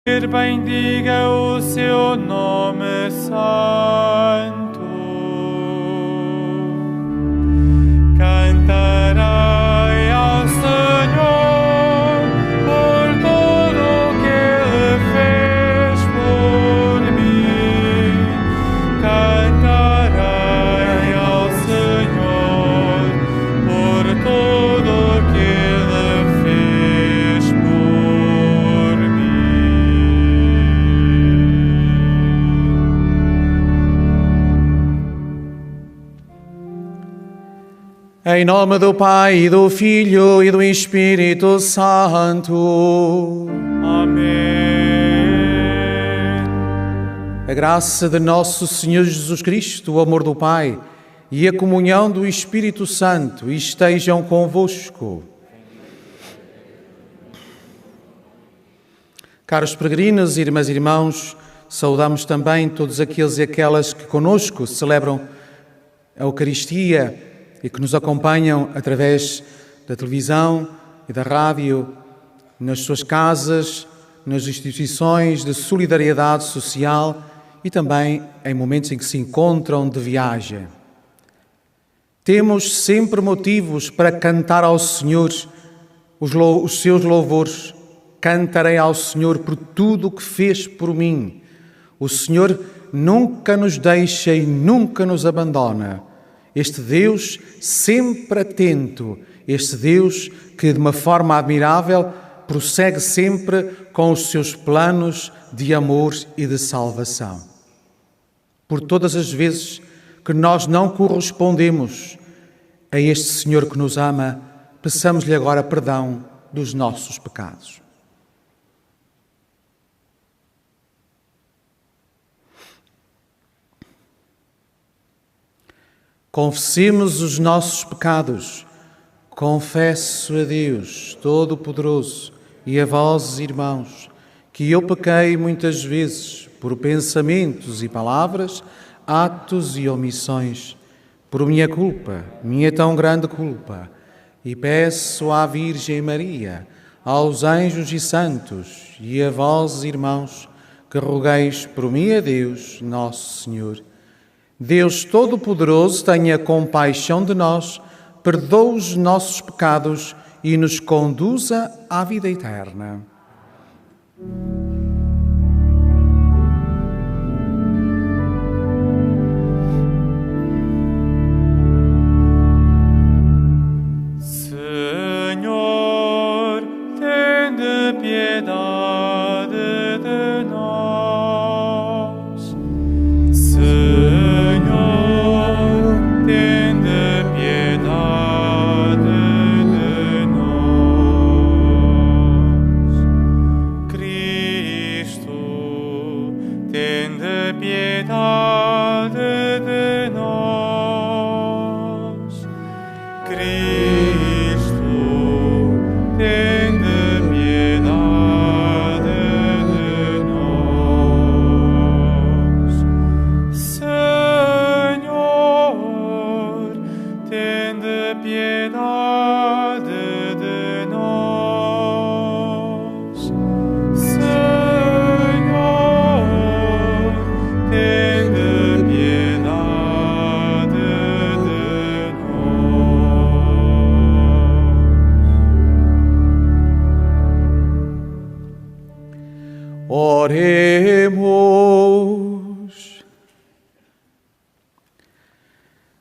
bendiga o seu nome santo. Cantarei ao Senhor por tudo o que Ele fez por mim. Cantarei ao Senhor por tudo o que Ele fez por mim. Em nome do Pai, e do Filho e do Espírito Santo. Amém. A graça de nosso Senhor Jesus Cristo, o amor do Pai e a comunhão do Espírito Santo estejam convosco. Caros peregrinos, irmãs e irmãos, saudamos também todos aqueles e aquelas que conosco celebram a Eucaristia e que nos acompanham através da televisão e da rádio, nas suas casas, nas instituições de solidariedade social e também em momentos em que se encontram de viagem. Temos sempre motivos para cantar ao Senhor os seus louvores. Cantarei ao Senhor por tudo o que fez por mim. O Senhor nunca nos deixa e nunca nos abandona. Este Deus sempre atento, este Deus que de uma forma admirável prossegue sempre com os seus planos de amor e de salvação. Por todas as vezes que nós não correspondemos a este Senhor que nos ama, peçamos-lhe agora perdão dos nossos pecados. Confessemos os nossos pecados. Confesso a Deus Todo-Poderoso e a vós, irmãos, que eu pequei muitas vezes por pensamentos e palavras, atos e omissões, por minha culpa, minha tão grande culpa, e peço à Virgem Maria, aos anjos e santos e a vós, irmãos, que rogueis por mim a Deus, nosso Senhor. Deus Todo-Poderoso tenha compaixão de nós, perdoe os nossos pecados e nos conduza à vida eterna. Senhor, tende piedade de nós. Senhor, tende piedade de nós. Cristo, tende piedade de nós. Cristo, tende piedade de nós. Senhor, tende piedade de nós. Senhor, tende piedade de nós. Oremos.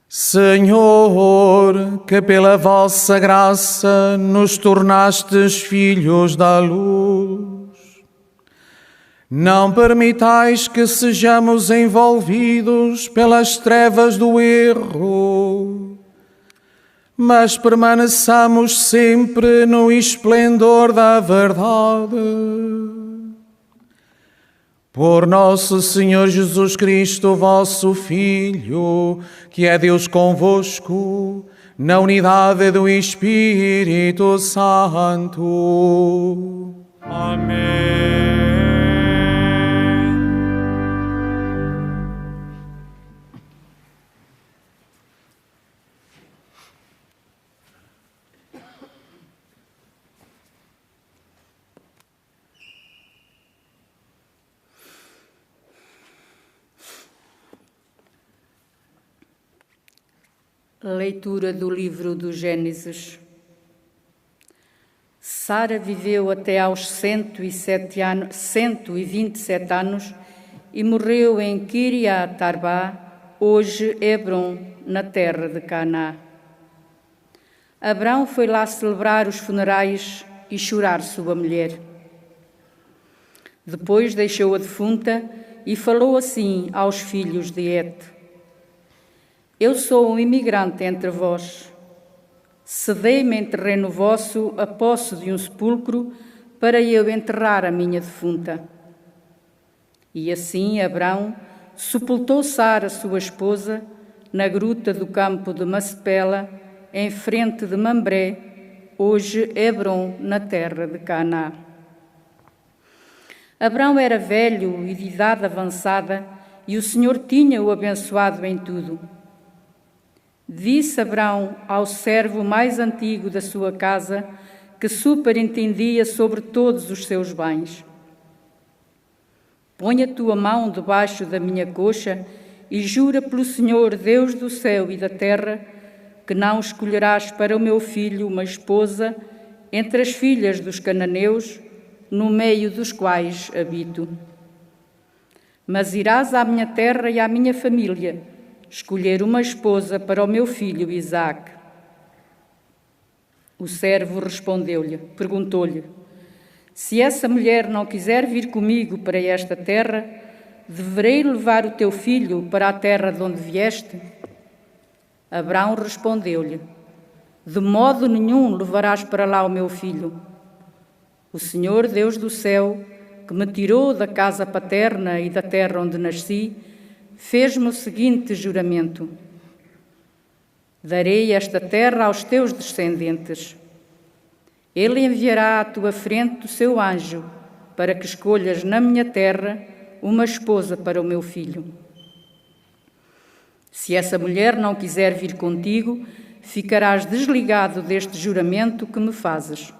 Senhor, que pela vossa graça nos tornastes filhos da luz, não permitais que sejamos envolvidos pelas trevas do erro, mas permaneçamos sempre no esplendor da verdade. Por nosso Senhor Jesus Cristo, vosso Filho, que é Deus convosco, na unidade do Espírito Santo. Amém. Leitura do livro do Gênesis. Sara viveu até aos 127 anos e morreu em Kiriat Arba, hoje Hebron, na terra de Canaã. Abrão foi lá celebrar os funerais e chorar sua mulher. Depois deixou a defunta e falou assim aos filhos de Het: Eu sou um imigrante entre vós. Cedei-me em terreno vosso a posse de um sepulcro para eu enterrar a minha defunta. E assim Abrão sepultou Sara, sua esposa, na gruta do campo de Macpela, em frente de Mambré, hoje Hebron, na terra de Canaã. Abrão era velho e de idade avançada, e o Senhor tinha-o abençoado em tudo. Disse Abrão ao servo mais antigo da sua casa, que superintendia sobre todos os seus bens: Põe a tua mão debaixo da minha coxa e jura pelo Senhor, Deus do céu e da terra, que não escolherás para o meu filho uma esposa entre as filhas dos cananeus, no meio dos quais habito. Mas irás à minha terra e à minha família escolher uma esposa para o meu filho Isaque. O servo perguntou-lhe: Se essa mulher não quiser vir comigo para esta terra, deverei levar o teu filho para a terra de onde vieste? Abrão respondeu-lhe: De modo nenhum levarás para lá o meu filho. O Senhor, Deus do céu, que me tirou da casa paterna e da terra onde nasci, fez-me o seguinte juramento: Darei esta terra aos teus descendentes. Ele enviará à tua frente o seu anjo, para que escolhas na minha terra uma esposa para o meu filho. Se essa mulher não quiser vir contigo, ficarás desligado deste juramento que me fazes.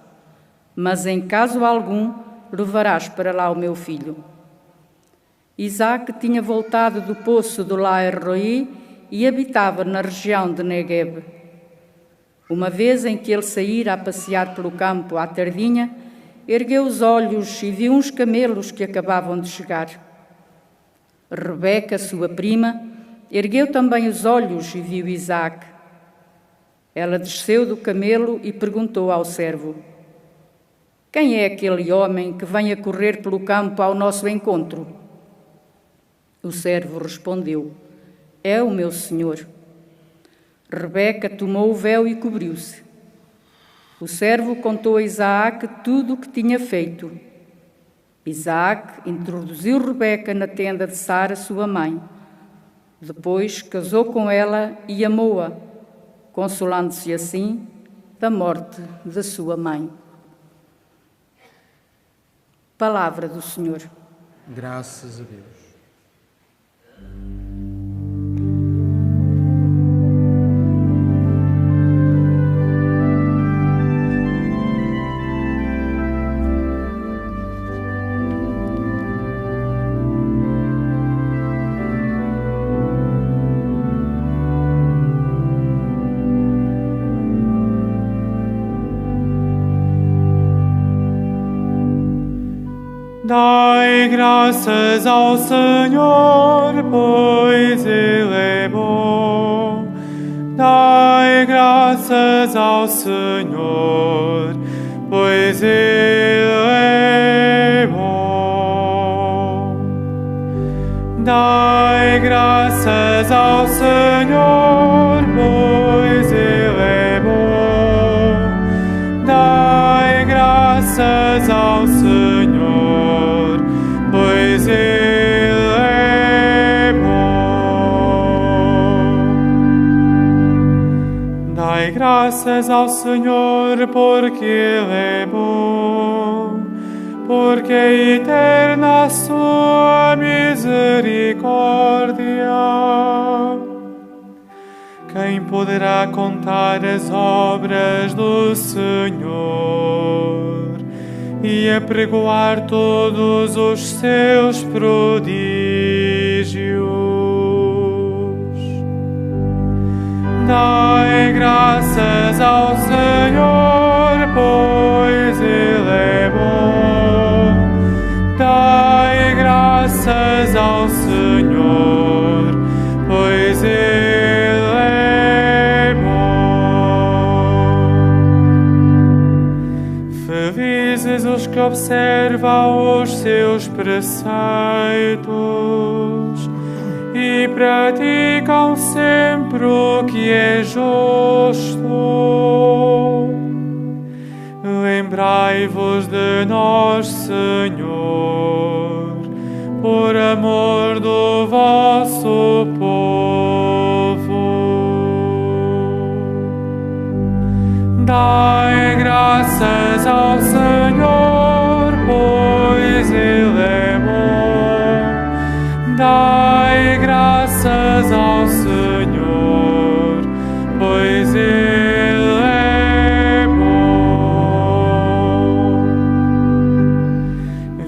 Mas em caso algum, levarás para lá o meu filho. Isaque tinha voltado do poço do Laer-Roi e habitava na região de Negueb. Uma vez em que ele saíra a passear pelo campo à tardinha, ergueu os olhos e viu uns camelos que acabavam de chegar. Rebeca, sua prima, ergueu também os olhos e viu Isaque. Ela desceu do camelo e perguntou ao servo: Quem é aquele homem que vem a correr pelo campo ao nosso encontro? O servo respondeu: É o meu senhor. Rebeca tomou o véu e cobriu-se. O servo contou a Isaque tudo o que tinha feito. Isaque introduziu Rebeca na tenda de Sara, sua mãe. Depois casou com ela e amou-a, consolando-se assim da morte da sua mãe. Palavra do Senhor. Graças a Deus. Dai graças ao Senhor, pois Ele é bom. Dai graças ao Senhor, pois Ele é bom. Dai graças ao Senhor, pois Ele é bom. Dai graças ao Senhor, pois Ele é bom. Dai graças ao Senhor, porque Ele é bom, porque é eterna a sua misericórdia. Quem poderá contar as obras do Senhor e apregoar todos os seus prodígios? Dai graças ao Senhor, pois Ele é bom. Dai graças ao Senhor, pois Ele é bom. Felizes os que observam os seus preceitos e praticam sempre o que é justo. Lembrai-vos de nós, Senhor, por amor do vosso povo. Dai graças ao Senhor, pois Ele é bom. Dai graças ao Senhor, pois Ele é bom.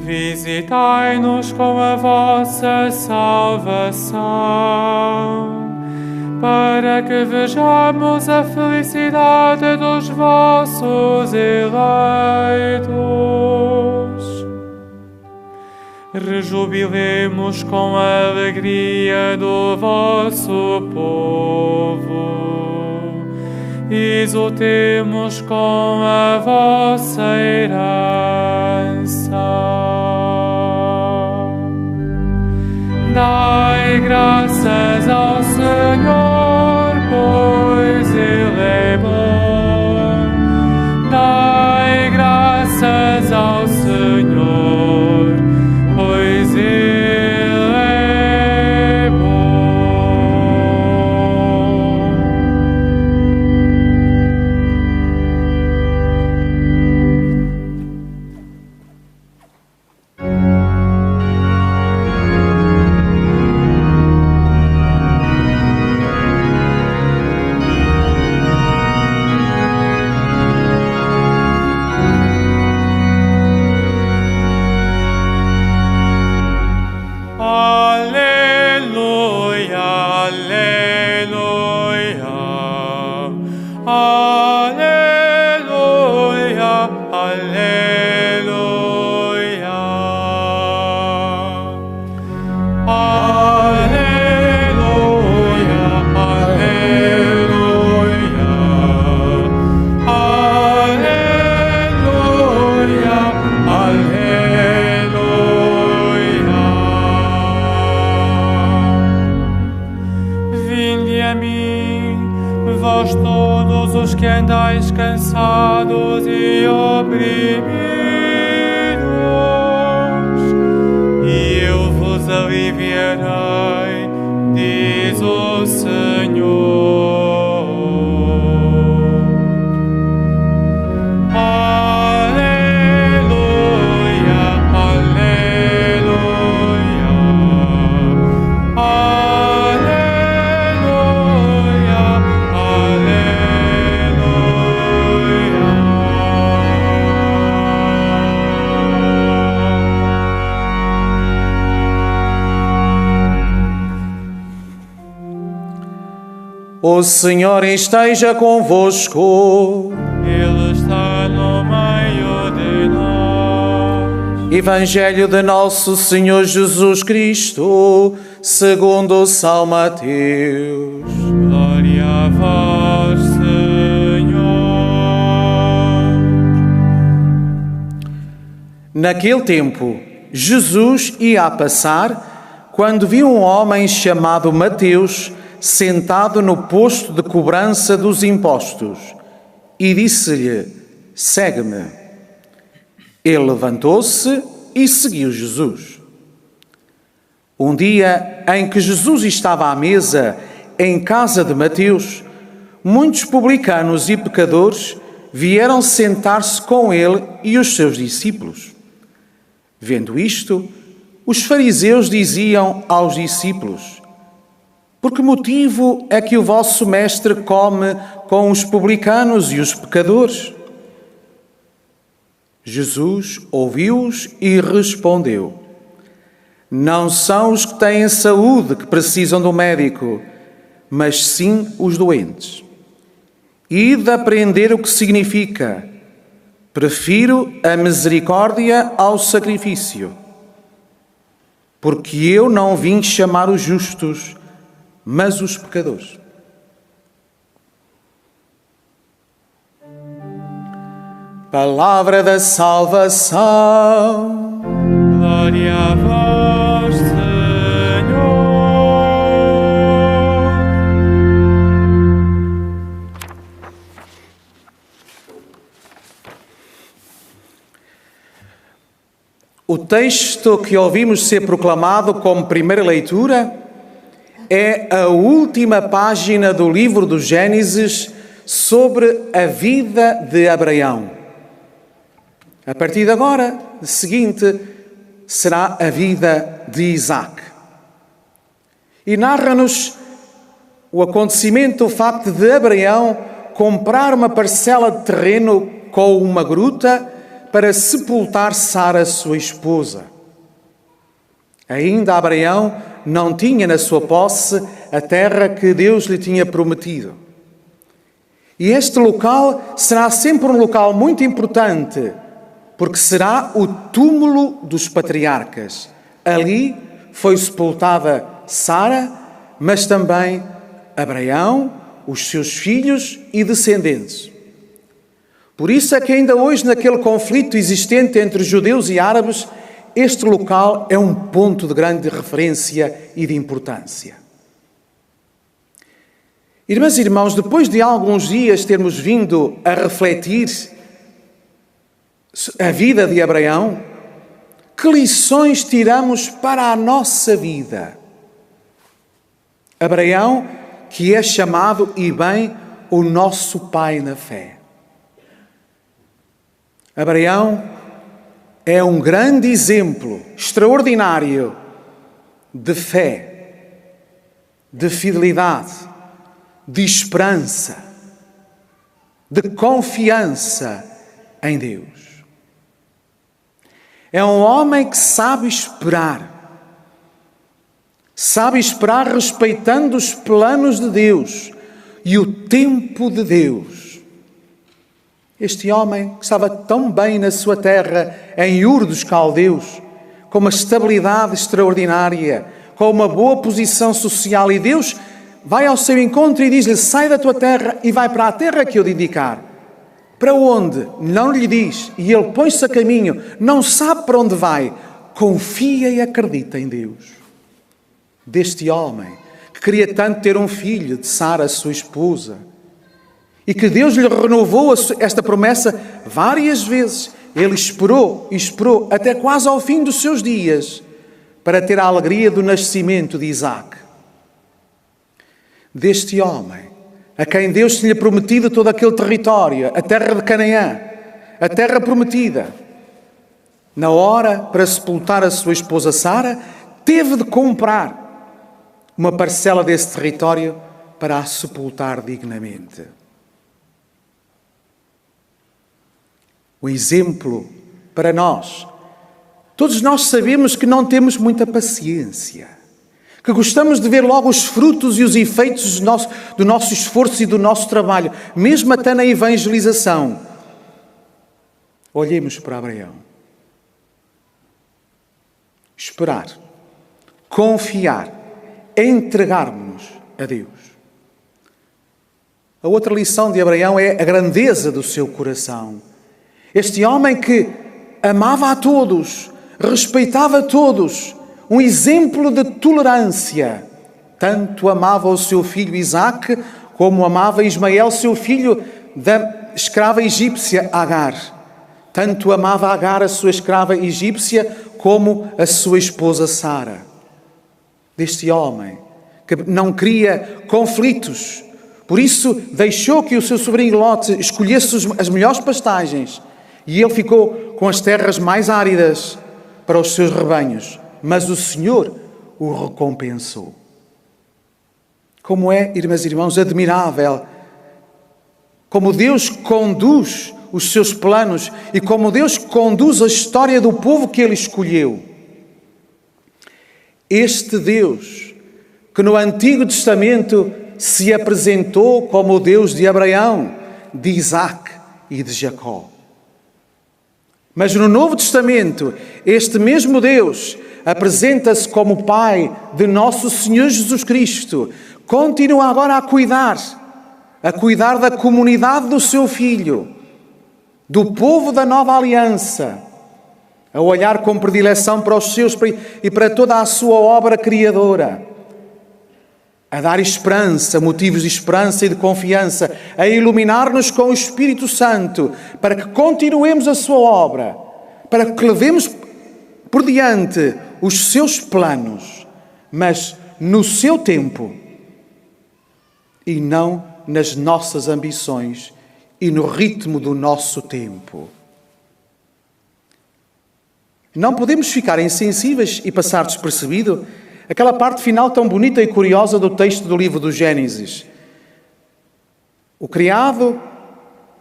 Visitai-nos com a vossa salvação, para que vejamos a felicidade dos vossos eleitos. Rejubilemos com a alegria do vosso povo, exultemos com a vossa herança. Dai graças ao Senhor, pois Ele é bom. Dai graças ao Senhor, pois Ele é bom. Que andais cansados e oprimidos, e eu vos aliviarei, diz o Senhor. O Senhor esteja convosco. Ele está no meio de nós. Evangelho de Nosso Senhor Jesus Cristo, segundo São Mateus. Glória a vós, Senhor. Naquele tempo, Jesus ia a passar quando viu um homem chamado Mateus sentado no posto de cobrança dos impostos, e disse-lhe: segue-me. Ele levantou-se e seguiu Jesus. Um dia em que Jesus estava à mesa em casa de Mateus, muitos publicanos e pecadores vieram sentar-se com ele e os seus discípulos. Vendo isto, os fariseus diziam aos discípulos: por que motivo é que o vosso mestre come com os publicanos e os pecadores? Jesus ouviu-os e respondeu: não são os que têm saúde que precisam do médico, mas sim os doentes. Ide aprender o que significa: prefiro a misericórdia ao sacrifício. Porque eu não vim chamar os justos, mas os pecadores. Palavra da salvação. Glória a vós, Senhor. O texto que ouvimos ser proclamado como primeira leitura é a última página do livro do Gênesis sobre a vida de Abraão. A partir de agora, o seguinte será a vida de Isaac. E narra-nos o acontecimento, o facto de Abraão comprar uma parcela de terreno com uma gruta para sepultar Sara, sua esposa. Ainda Abraão não tinha na sua posse a terra que Deus lhe tinha prometido. E este local será sempre um local muito importante, porque será o túmulo dos patriarcas. Ali foi sepultada Sara, mas também Abraão, os seus filhos e descendentes. Por isso é que ainda hoje, naquele conflito existente entre judeus e árabes, este local é um ponto de grande referência e de importância. Irmãs e irmãos, depois de alguns dias termos vindo a refletir a vida de Abraão, que lições tiramos para a nossa vida? Abraão, que é chamado, e bem, o nosso pai na fé. Abraão é um grande exemplo, extraordinário, de fé, de fidelidade, de esperança, de confiança em Deus. É um homem que sabe esperar respeitando os planos de Deus e o tempo de Deus. Este homem que estava tão bem na sua terra, em Ur dos Caldeus, com uma estabilidade extraordinária, com uma boa posição social, e Deus vai ao seu encontro e diz-lhe: sai da tua terra e vai para a terra que eu te indicar. Para onde? Não lhe diz. E ele põe-se a caminho, não sabe para onde vai. Confia e acredita em Deus. Deste homem, que queria tanto ter um filho de Sara, sua esposa, e que Deus lhe renovou esta promessa várias vezes. Ele esperou, até quase ao fim dos seus dias, para ter a alegria do nascimento de Isaac. Deste homem, a quem Deus tinha prometido todo aquele território, a terra de Canaã, a terra prometida, na hora para sepultar a sua esposa Sara, teve de comprar uma parcela desse território para a sepultar dignamente. O exemplo para nós. Todos nós sabemos que não temos muita paciência, que gostamos de ver logo os frutos e os efeitos do nosso esforço e do nosso trabalho, mesmo até na evangelização. Olhemos para Abraão. Esperar, confiar, entregar-nos a Deus. A outra lição de Abraão é a grandeza do seu coração. Este homem que amava a todos, respeitava a todos, um exemplo de tolerância. Tanto amava o seu filho Isaac, como amava Ismael, seu filho da escrava egípcia Agar. Tanto amava Agar, a sua escrava egípcia, como a sua esposa Sara. Deste homem que não queria conflitos, por isso deixou que o seu sobrinho Lot escolhesse as melhores pastagens, e ele ficou com as terras mais áridas para os seus rebanhos. Mas o Senhor o recompensou. Como é, irmãs e irmãos, admirável como Deus conduz os seus planos e como Deus conduz a história do povo que Ele escolheu. Este Deus, que no Antigo Testamento se apresentou como o Deus de Abraão, de Isaque e de Jacó. Mas no Novo Testamento, este mesmo Deus apresenta-se como Pai de nosso Senhor Jesus Cristo. Continua agora a cuidar da comunidade do seu Filho, do povo da nova aliança, a olhar com predileção para os seus e para toda a sua obra criadora, a dar esperança, motivos de esperança e de confiança, a iluminar-nos com o Espírito Santo, para que continuemos a sua obra, para que levemos por diante os seus planos, mas no seu tempo e não nas nossas ambições e no ritmo do nosso tempo. Não podemos ficar insensíveis e passar despercebido aquela parte final tão bonita e curiosa do texto do livro do Gênesis. O criado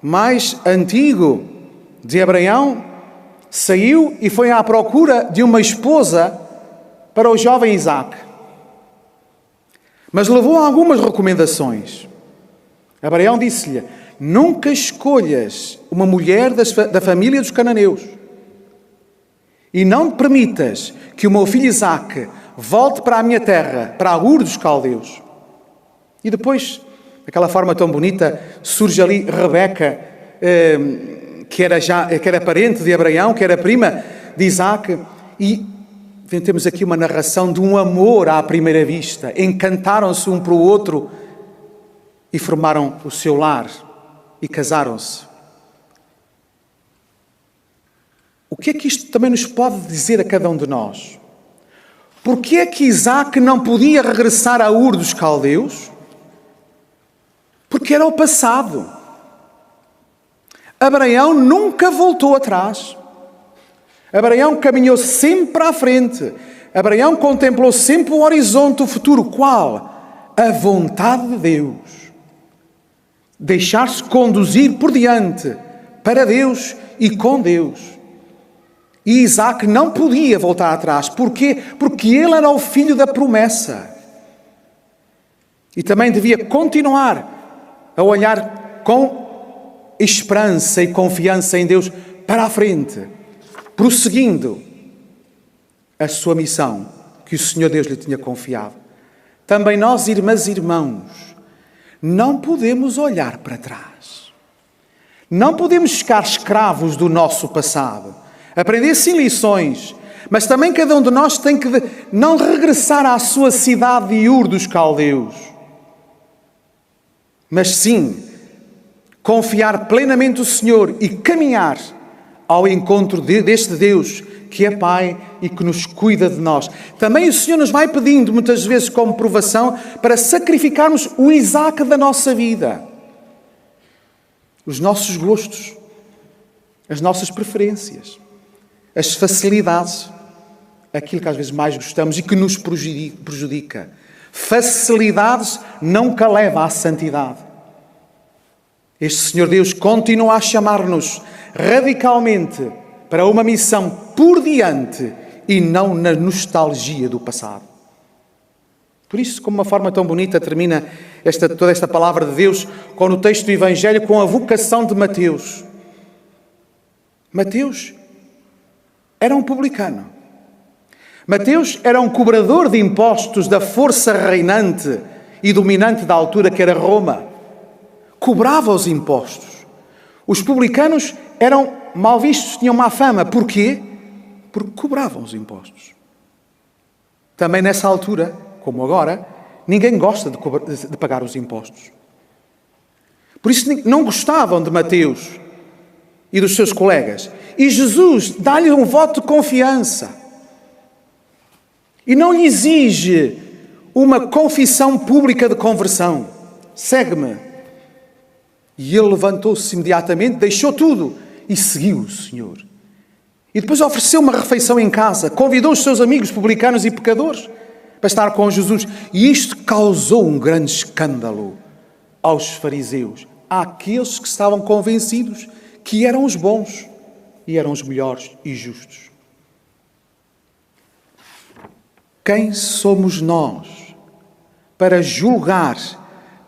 mais antigo de Abraão saiu e foi à procura de uma esposa para o jovem Isaque. Mas levou a algumas recomendações. Abraão disse-lhe: nunca escolhas uma mulher da família dos cananeus. E não permitas que o meu filho Isaque volte para a minha terra, para Ur dos Caldeus. E depois, daquela forma tão bonita, surge ali Rebeca, que era parente de Abraão, que era prima de Isaque. E temos aqui uma narração de um amor à primeira vista. Encantaram-se um para o outro e formaram o seu lar e casaram-se. O que é que isto também nos pode dizer a cada um de nós? Porquê é que Isaque não podia regressar a Ur dos Caldeus? Porque era o passado. Abraão nunca voltou atrás. Abraão caminhou sempre à frente. Abraão contemplou sempre o horizonte, o futuro. Qual? A vontade de Deus. Deixar-se conduzir por diante, para Deus e com Deus. E Isaque não podia voltar atrás. Porquê? Porque ele era o filho da promessa. E também devia continuar a olhar com esperança e confiança em Deus para a frente, prosseguindo a sua missão que o Senhor Deus lhe tinha confiado. Também nós, irmãs e irmãos, não podemos olhar para trás. Não podemos ficar escravos do nosso passado. Aprender sim lições, mas também cada um de nós tem que não regressar à sua cidade de Ur dos Caldeus, mas sim confiar plenamente no Senhor e caminhar ao encontro deste Deus que é Pai e que nos cuida de nós. Também o Senhor nos vai pedindo muitas vezes como provação para sacrificarmos o Isaque da nossa vida, os nossos gostos, as nossas preferências, as facilidades, aquilo que às vezes mais gostamos e que nos prejudica. Facilidades nunca leva à santidade. Este Senhor Deus continua a chamar-nos radicalmente para uma missão por diante e não na nostalgia do passado. Por isso, como uma forma tão bonita, termina toda esta palavra de Deus com o texto do Evangelho com a vocação de Mateus. Mateus era um publicano. Mateus era um cobrador de impostos da força reinante e dominante da altura que era Roma. Cobrava os impostos. Os publicanos eram mal vistos, tinham má fama. Porquê? Porque cobravam os impostos. Também nessa altura, como agora, ninguém gosta de pagar os impostos. Por isso não gostavam de Mateus e dos seus colegas. E Jesus dá-lhe um voto de confiança. E não lhe exige uma confissão pública de conversão. Segue-me. E ele levantou-se imediatamente, deixou tudo e seguiu o Senhor. E depois ofereceu uma refeição em casa, convidou os seus amigos publicanos e pecadores para estar com Jesus. E isto causou um grande escândalo aos fariseus, àqueles que estavam convencidos que eram os bons e eram os melhores e justos. Quem somos nós para julgar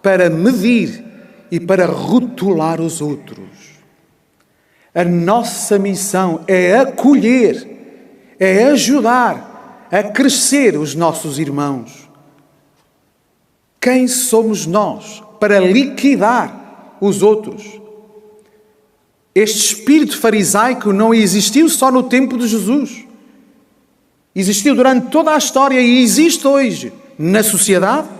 para medir e para rotular os outros. A nossa missão é acolher, é ajudar a crescer os nossos irmãos. Quem somos nós para liquidar os outros? Este espírito farisaico não existiu só no tempo de Jesus. Existiu durante toda a história e existe hoje na sociedade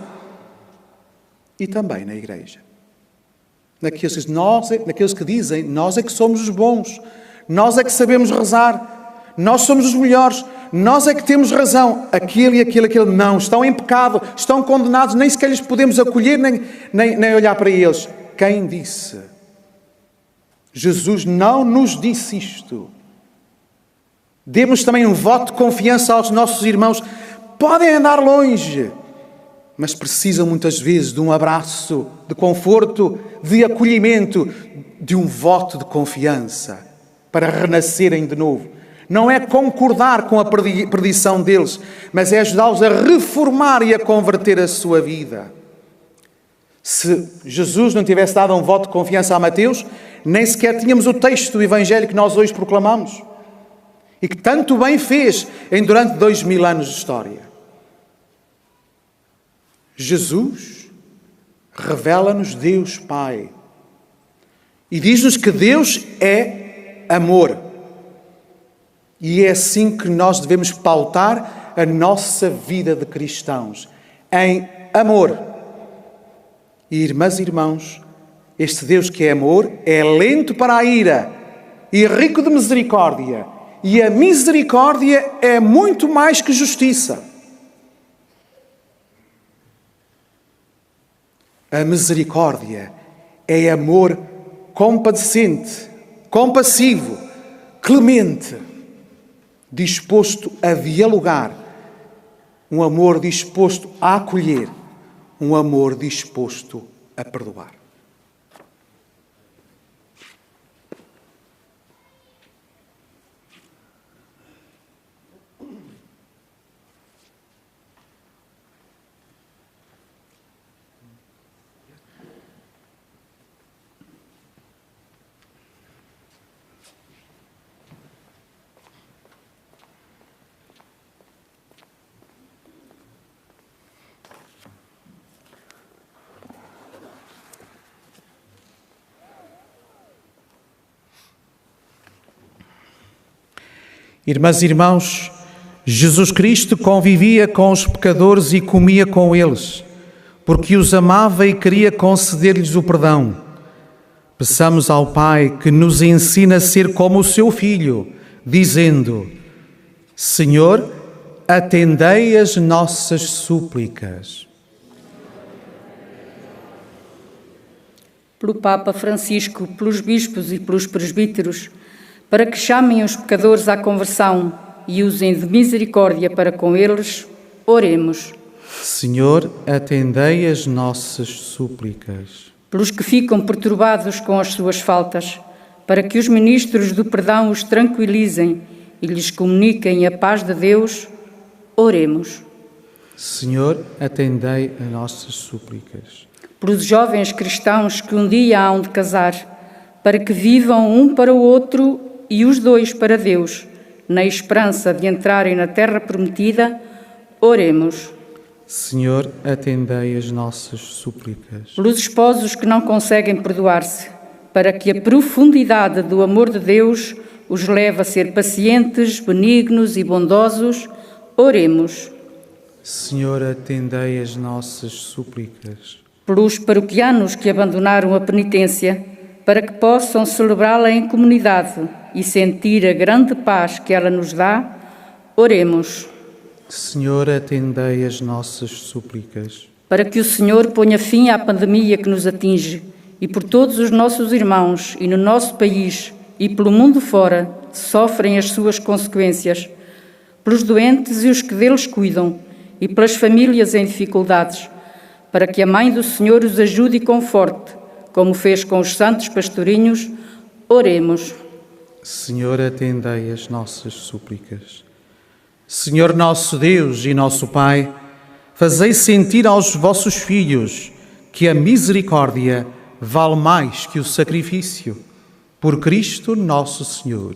e também na igreja. Naqueles que dizem, nós é que somos os bons, nós é que sabemos rezar, nós somos os melhores, nós é que temos razão. Aquele, não, estão em pecado, estão condenados, nem sequer lhes podemos acolher, nem olhar para eles. Quem disse? Jesus não nos disse isto. Demos também um voto de confiança aos nossos irmãos. Podem andar longe, mas precisam muitas vezes de um abraço, de conforto, de acolhimento, de um voto de confiança para renascerem de novo. Não é concordar com a perdição deles, mas é ajudá-los a reformar e a converter a sua vida. Se Jesus não tivesse dado um voto de confiança a Mateus, nem sequer tínhamos o texto do Evangelho que nós hoje proclamamos e que tanto bem fez durante 2000 anos de história. Jesus revela-nos Deus Pai e diz-nos que Deus é amor. E é assim que nós devemos pautar a nossa vida de cristãos, em amor. E, irmãs e irmãos, este Deus que é amor é lento para a ira e rico de misericórdia. E a misericórdia é muito mais que justiça. A misericórdia é amor compadecente, compassivo, clemente, disposto a dialogar, um amor disposto a acolher, um amor disposto a perdoar. Irmãs e irmãos, Jesus Cristo convivia com os pecadores e comia com eles, porque os amava e queria conceder-lhes o perdão. Peçamos ao Pai que nos ensine a ser como o seu Filho, dizendo: Senhor, atendei as nossas súplicas. Pelo Papa Francisco, pelos bispos e pelos presbíteros, para que chamem os pecadores à conversão e usem de misericórdia para com eles, oremos. Senhor, atendei as nossas súplicas. Pelos que ficam perturbados com as suas faltas, para que os ministros do perdão os tranquilizem e lhes comuniquem a paz de Deus, oremos. Senhor, atendei as nossas súplicas. Pelos jovens cristãos que um dia hão de casar, para que vivam um para o outro e os dois para Deus, na esperança de entrarem na terra prometida, oremos. Senhor, atendei as nossas súplicas. Pelos esposos que não conseguem perdoar-se, para que a profundidade do amor de Deus os leve a ser pacientes, benignos e bondosos, oremos. Senhor, atendei as nossas súplicas. Pelos paroquianos que abandonaram a penitência, para que possam celebrá-la em comunidade e sentir a grande paz que ela nos dá, oremos. Senhor, atendei as nossas súplicas. Para que o Senhor ponha fim à pandemia que nos atinge e por todos os nossos irmãos e no nosso país e pelo mundo fora sofrem as suas consequências, pelos doentes e os que deles cuidam e pelas famílias em dificuldades, para que a Mãe do Senhor os ajude e conforte, como fez com os santos pastorinhos, oremos. Senhor, atendei as nossas súplicas. Senhor nosso Deus e nosso Pai, fazei sentir aos vossos filhos que a misericórdia vale mais que o sacrifício. Por Cristo nosso Senhor.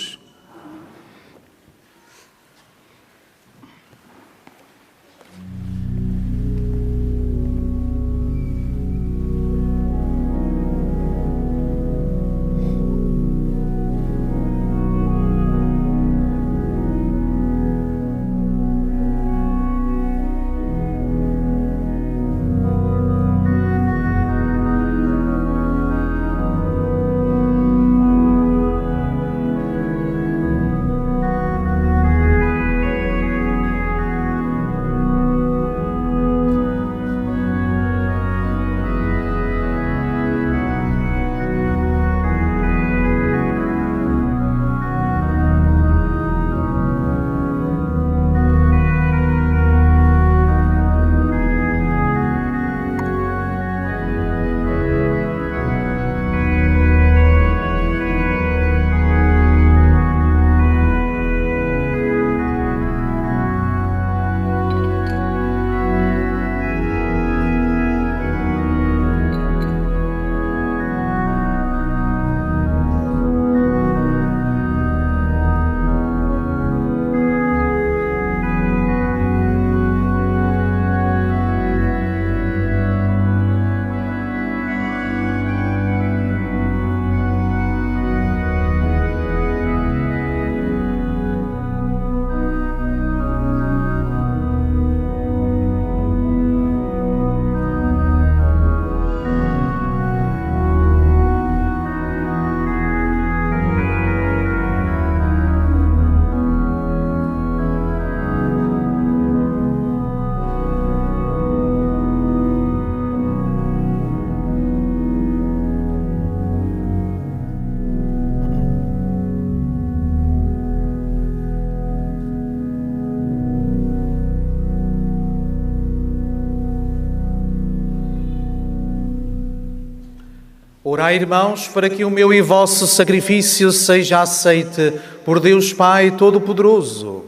Orai, irmãos, para que o meu e vosso sacrifício seja aceite por Deus Pai Todo-Poderoso.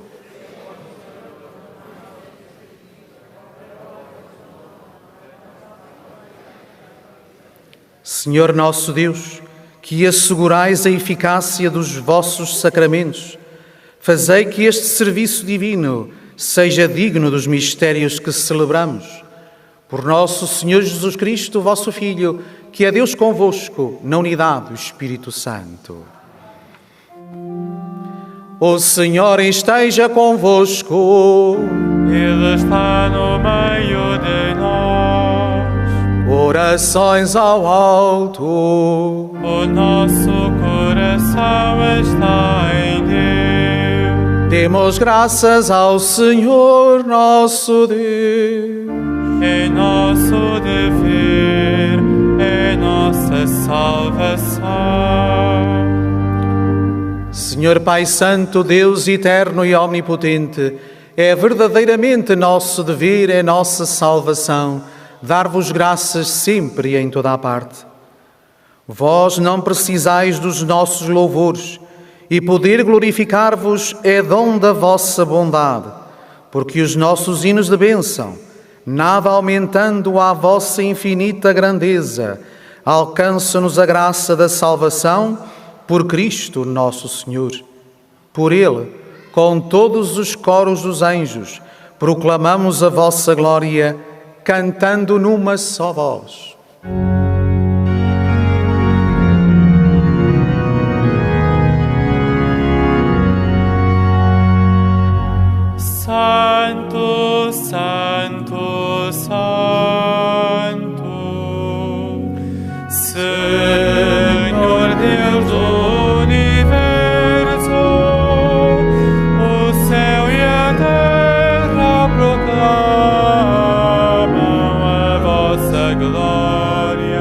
Senhor nosso Deus, que assegurais a eficácia dos vossos sacramentos, fazei que este serviço divino seja digno dos mistérios que celebramos. Por nosso Senhor Jesus Cristo, vosso Filho, que é Deus convosco, na unidade do Espírito Santo. O Senhor esteja convosco. Ele está no meio de nós. Orações ao alto. O nosso coração está em Deus. Demos graças ao Senhor nosso Deus. É nosso dever, é nossa salvação. Senhor Pai Santo, Deus eterno e omnipotente, é verdadeiramente nosso dever, é nossa salvação, dar-vos graças sempre e em toda a parte. Vós não precisais dos nossos louvores, e poder glorificar-vos é dom da vossa bondade, porque os nossos hinos de bênção, nada aumentando à vossa infinita grandeza, alcança-nos a graça da salvação por Cristo nosso Senhor. Por Ele, com todos os coros dos anjos, proclamamos a vossa glória, cantando numa só voz. Santo, Santo, Santo, Senhor Deus do universo, o céu e a terra proclamam a vossa glória.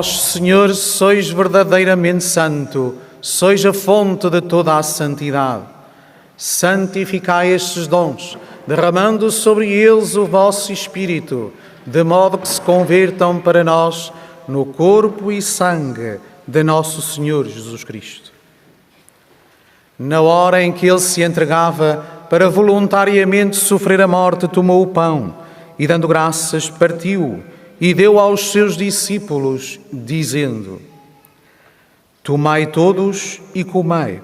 Vós, Senhor, sois verdadeiramente santo, sois a fonte de toda a santidade. Santificai estes dons, derramando sobre eles o vosso Espírito, de modo que se convertam para nós no corpo e sangue de nosso Senhor Jesus Cristo. Na hora em que ele se entregava para voluntariamente sofrer a morte, tomou o pão e, dando graças, partiu e deu aos seus discípulos, dizendo: Tomai todos e comei,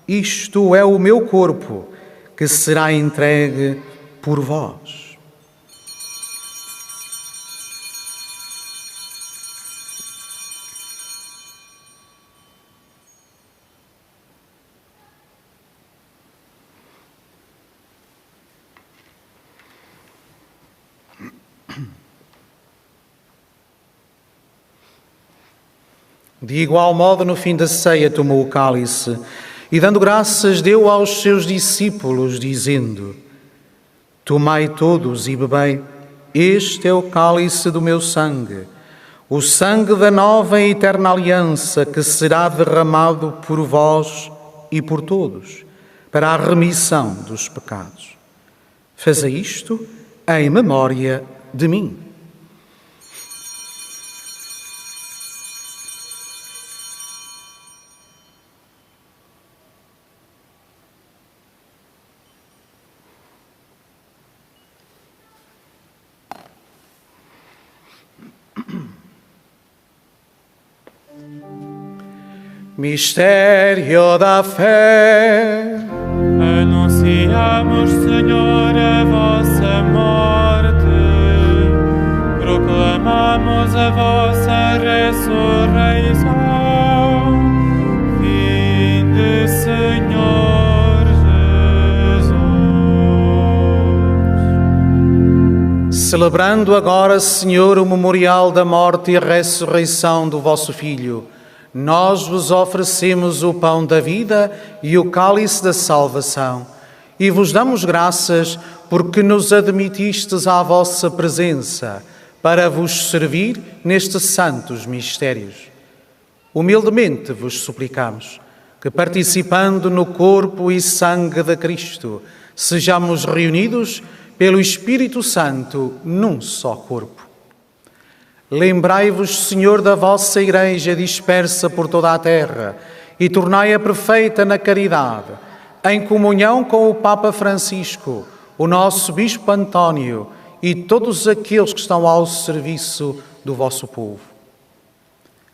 isto é o meu corpo, que será entregue por vós. De igual modo, no fim da ceia, tomou o cálice e, dando graças, deu aos seus discípulos, dizendo: Tomai todos e bebei, este é o cálice do meu sangue, o sangue da nova e eterna aliança, que será derramado por vós e por todos, para a remissão dos pecados. Fazei isto em memória de mim. Mistério da fé. Anunciamos, Senhor, a vossa morte, proclamamos a vossa ressurreição. Vinde, Senhor Jesus. Celebrando agora, Senhor, o memorial da morte e ressurreição do vosso Filho, nós vos oferecemos o pão da vida e o cálice da salvação e vos damos graças porque nos admitistes à vossa presença para vos servir nestes santos mistérios. Humildemente vos suplicamos que, participando no corpo e sangue de Cristo, sejamos reunidos pelo Espírito Santo num só corpo. Lembrai-vos, Senhor, da vossa Igreja dispersa por toda a terra e tornai-a perfeita na caridade, em comunhão com o Papa Francisco, o nosso Bispo António e todos aqueles que estão ao serviço do vosso povo.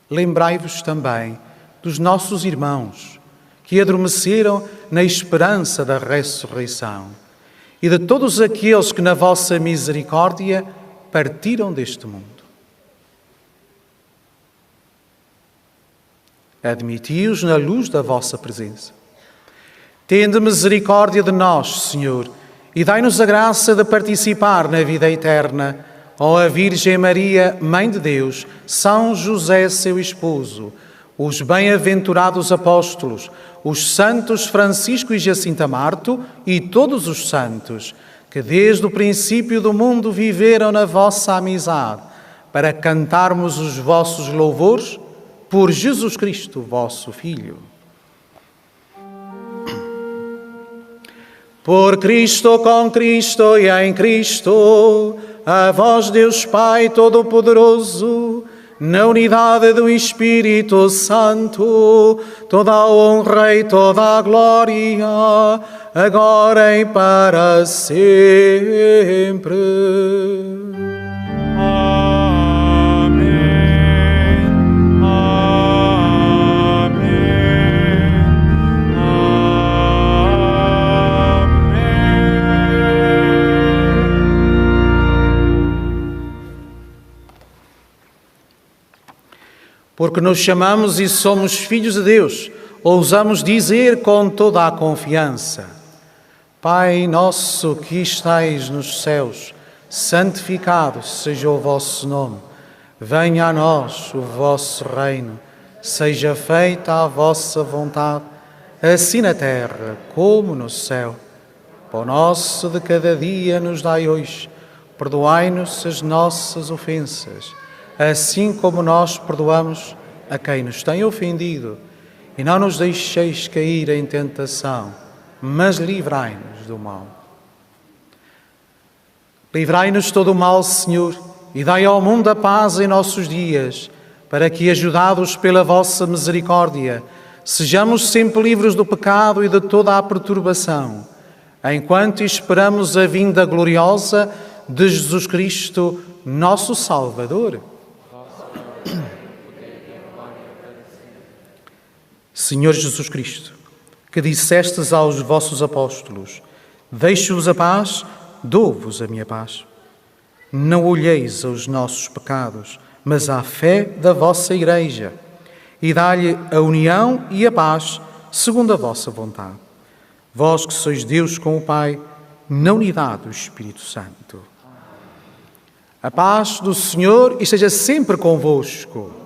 Lembrai-vos também dos nossos irmãos que adormeceram na esperança da ressurreição e de todos aqueles que na vossa misericórdia partiram deste mundo. Admiti-os na luz da vossa presença. Tende misericórdia de nós, Senhor, e dai-nos a graça de participar na vida eterna, com a Virgem Maria, Mãe de Deus, São José, seu esposo, os bem-aventurados apóstolos, os santos Francisco e Jacinta Marto e todos os santos, que desde o princípio do mundo viveram na vossa amizade, para cantarmos os vossos louvores, por Jesus Cristo, vosso Filho. Por Cristo, com Cristo e em Cristo, a vós, Deus Pai Todo-Poderoso, na unidade do Espírito Santo, toda a honra e toda a glória, agora e para sempre. Porque nos chamamos e somos filhos de Deus, ousamos dizer com toda a confiança: Pai nosso que estais nos céus, santificado seja o vosso nome. Venha a nós o vosso reino, seja feita a vossa vontade, assim na terra como no céu. Pão nosso de cada dia nos dai hoje, perdoai-nos as nossas ofensas, assim como nós perdoamos a quem nos tem ofendido. E não nos deixeis cair em tentação, mas livrai-nos do mal. Livrai-nos de todo o mal, Senhor, e dai ao mundo a paz em nossos dias, para que, ajudados pela vossa misericórdia, sejamos sempre livres do pecado e de toda a perturbação, enquanto esperamos a vinda gloriosa de Jesus Cristo, nosso Salvador. Senhor Jesus Cristo, que dissestes aos vossos apóstolos: deixo-vos a paz, dou-vos a minha paz. Não olheis aos nossos pecados, mas à fé da vossa Igreja, e dá-lhe a união e a paz, segundo a vossa vontade. Vós que sois Deus com o Pai, na unidade do Espírito Santo. A paz do Senhor esteja sempre convosco.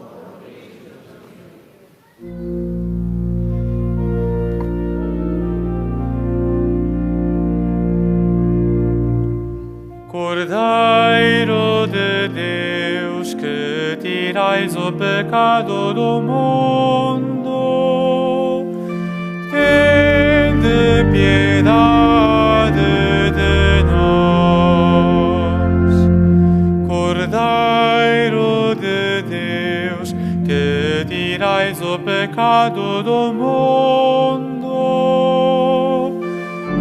Cordeiro de Deus, que tirais o pecado do mundo, tende piedade de nós. Cordeiro de Deus, que tirais o pecado do mundo,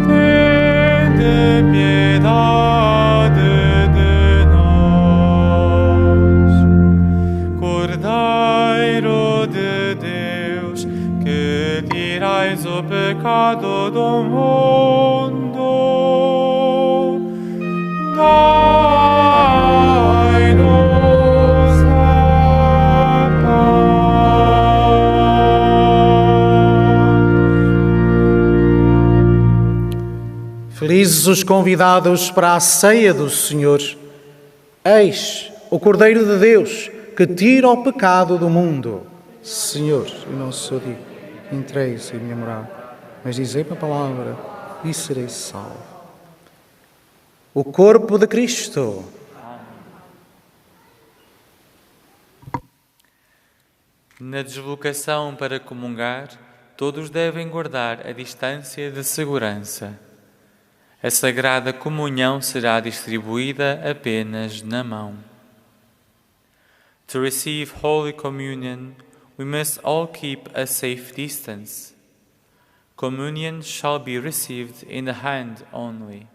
tende piedade. O pecado do mundo, dai-nos a paz. Felizes os convidados para a ceia do Senhor. Eis o Cordeiro de Deus, que tira o pecado do mundo. Senhor, eu não sou digno, entreis em minha morada, mas dizei-me a palavra e serei salvo. O corpo de Cristo. Na deslocação para comungar, todos devem guardar a distância de segurança. A Sagrada Comunhão será distribuída apenas na mão. To receive Holy Communion, we must all keep a safe distance. Communion shall be received in the hand only.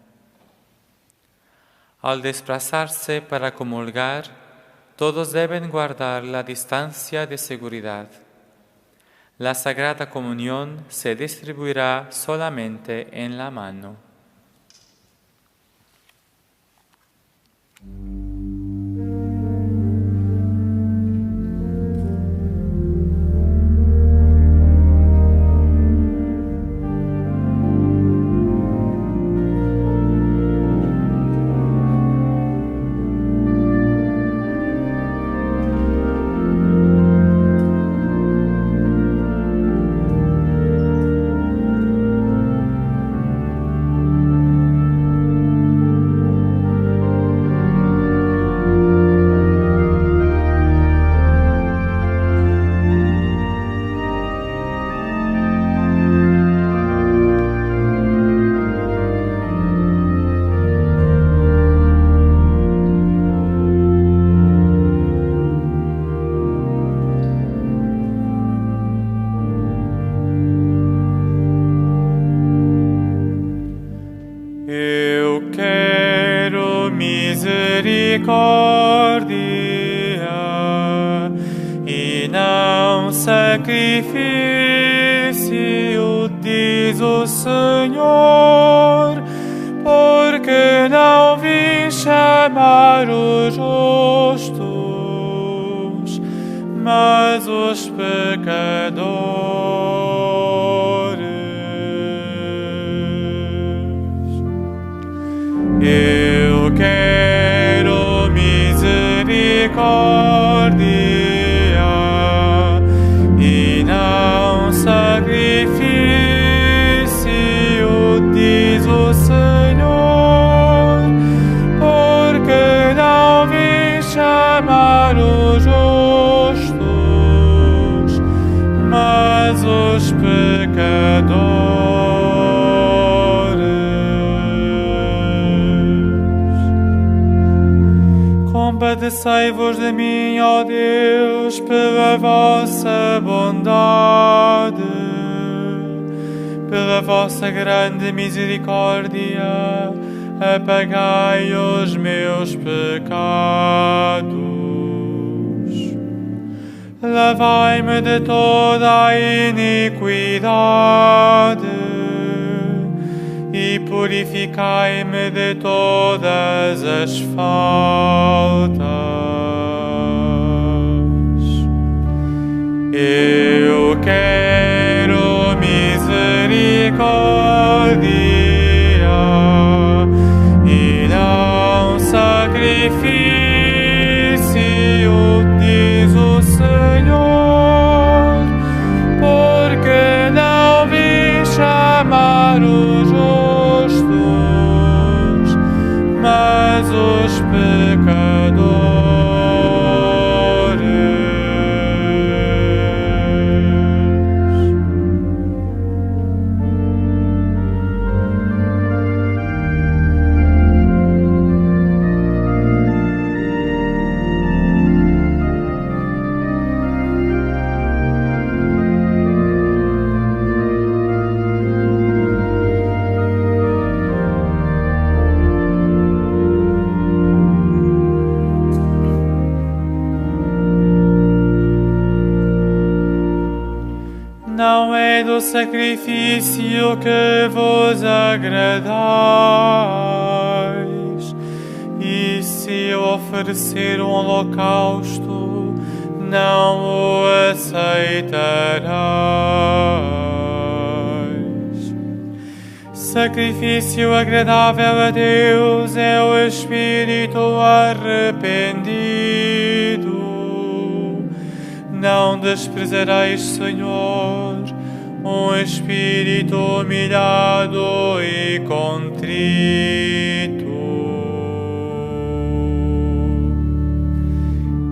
Al desplazarse para comulgar, todos deben guardar la distancia de seguridad. La Sagrada Comunión se distribuirá solamente en la mano. misericórdia e não sacrifício, diz o Senhor, porque não vim chamar os justos, mas os pecadores. Eu quero misericórdia e não sacrifício, diz o Senhor, porque não vim chamar os Compadecei-vos de mim, ó Deus, pela vossa bondade, pela vossa grande misericórdia, apagai os meus pecados. Lavai-me de toda a iniquidade e purificai-me de todas as faltas. Eu quero misericórdia e não sacrifício, diz o Senhor, porque não vim chamar os justos, mas os pecadores. Não é do sacrifício que vos agradais, e se eu oferecer um holocausto, não o aceitarás. Sacrifício agradável a Deus é o espírito arrependido. Não desprezareis, Senhor, um espírito humilhado e contrito.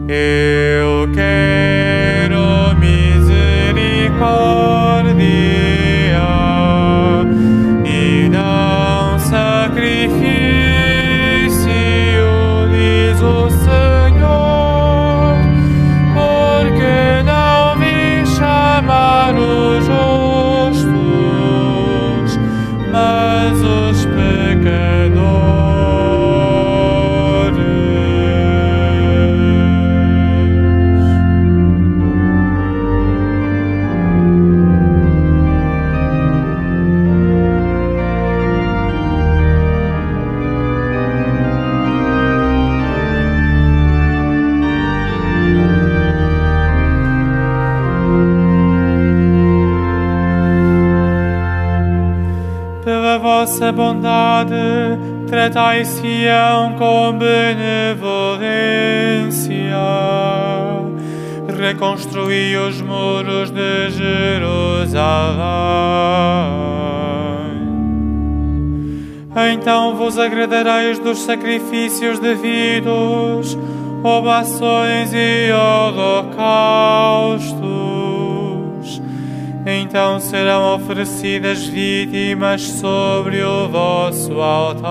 Eu quero misericórdia e não sacrifício, diz o Senhor, porque não vim chamar os justos, mas os pecadores. Pela vossa bondade, tratai Sião com benevolência, reconstruí os muros de Jerusalém. Então vos agradareis dos sacrifícios devidos, oblações e holocaustos. Então serão oferecidas vítimas sobre o vosso altar.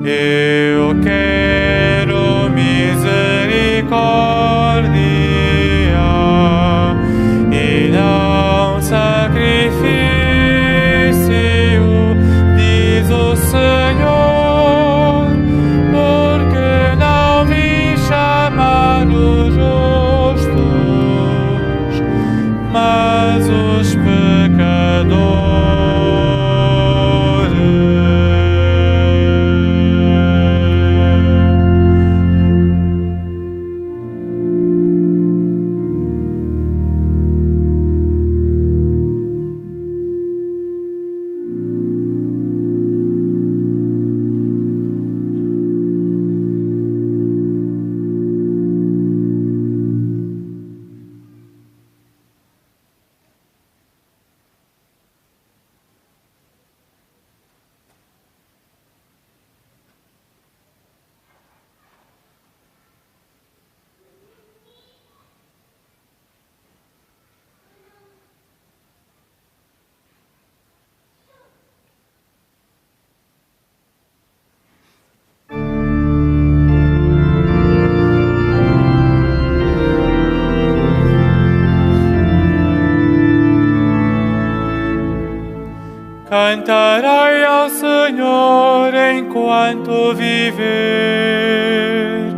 Eu quero misericórdia e não sacrifício, diz o Senhor, porque não vim chamar os justos, mas os pecadores. Cantarei ao Senhor enquanto viver,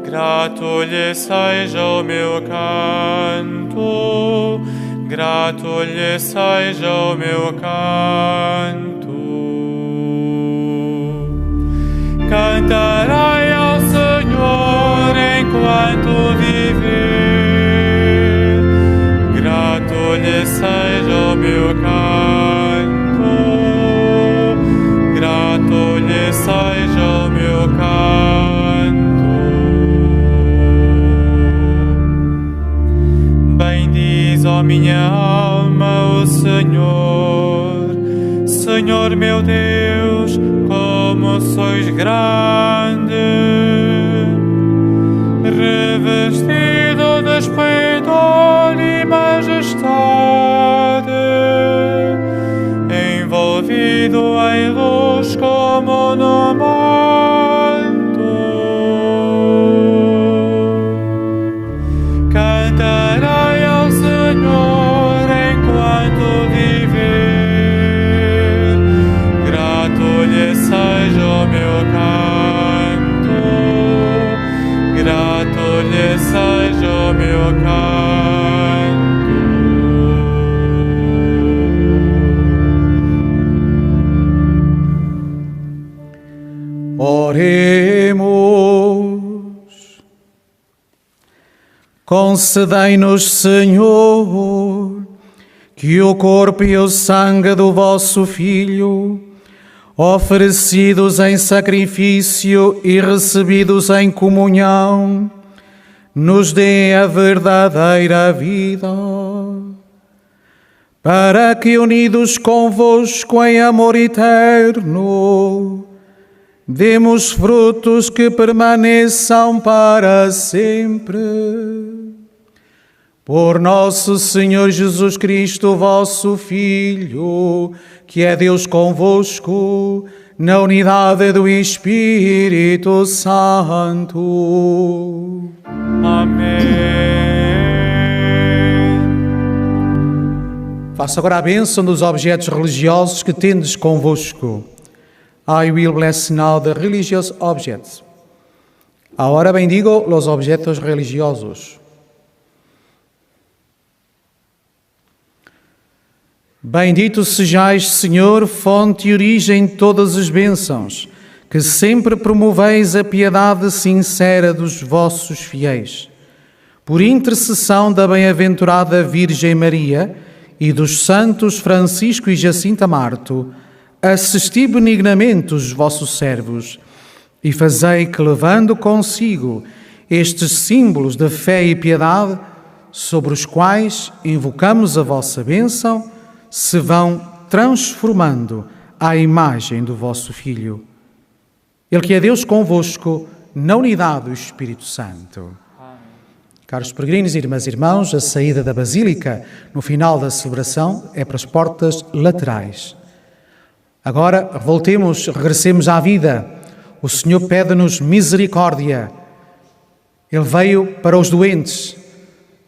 grato lhe seja o meu canto, grato lhe seja o meu canto. Cantarei ao Senhor enquanto viver, grato lhe seja o meu canto, grato lhe seja o meu canto. Bendiz, ó minha alma, o Senhor, Senhor meu Deus, como sois grande, revestido de esplendor e majestade, envolvido em luz como no manto. Cantarei ao Senhor enquanto viver, grato lhe seja o meu canto, grato lhe seja o meu canto. Oremos. Concedei-nos, Senhor, que o corpo e o sangue do vosso Filho, oferecidos em sacrifício e recebidos em comunhão, nos dê a verdadeira vida, para que, unidos convosco em amor eterno, demos frutos que permaneçam para sempre. Por nosso Senhor Jesus Cristo, vosso Filho, que é Deus convosco, na unidade do Espírito Santo. Amém. Faça agora a bênção dos objetos religiosos que tendes convosco. I will bless now the religious objects. Ahora bendigo los objetos religiosos. Bendito sejais, Senhor, fonte e origem de todas as bênçãos, que sempre promoveis a piedade sincera dos vossos fiéis. Por intercessão da bem-aventurada Virgem Maria e dos santos Francisco e Jacinta Marto, assisti benignamente os vossos servos e fazei que, levando consigo estes símbolos de fé e piedade, sobre os quais invocamos a vossa bênção, se vão transformando à imagem do vosso Filho. Ele que é Deus convosco, na unidade do Espírito Santo. Caros peregrinos, irmãs e irmãos, a saída da Basílica, no final da celebração, é para as portas laterais. Agora, voltemos, regressemos à vida. O Senhor pede-nos misericórdia. Ele veio para os doentes,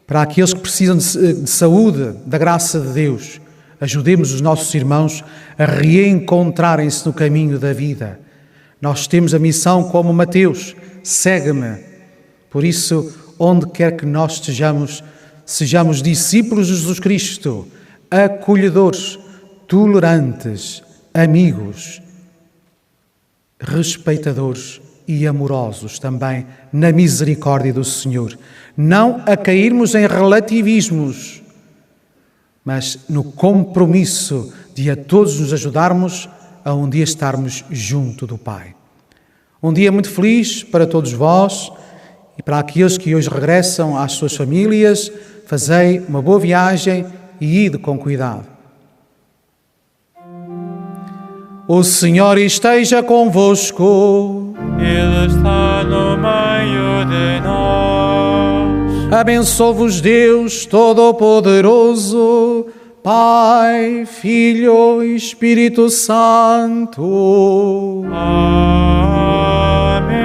para aqueles que precisam de saúde, da graça de Deus. Ajudemos os nossos irmãos a reencontrarem-se no caminho da vida. Nós temos a missão como Mateus, segue-me. Por isso, onde quer que nós estejamos, sejamos discípulos de Jesus Cristo, acolhedores, tolerantes, amigos, respeitadores e amorosos também na misericórdia do Senhor. Não a cairmos em relativismos, mas no compromisso de a todos nos ajudarmos a um dia estarmos junto do Pai. Um dia muito feliz para todos vós e para aqueles que hoje regressam às suas famílias. Fazei uma boa viagem e ide com cuidado. O Senhor esteja convosco. Ele está no meio de nós. Abençoe-vos Deus Todo-Poderoso, Pai, Filho e Espírito Santo. Amém.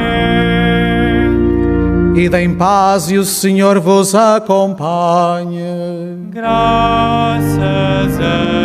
Ide em paz e o Senhor vos acompanhe. Graças a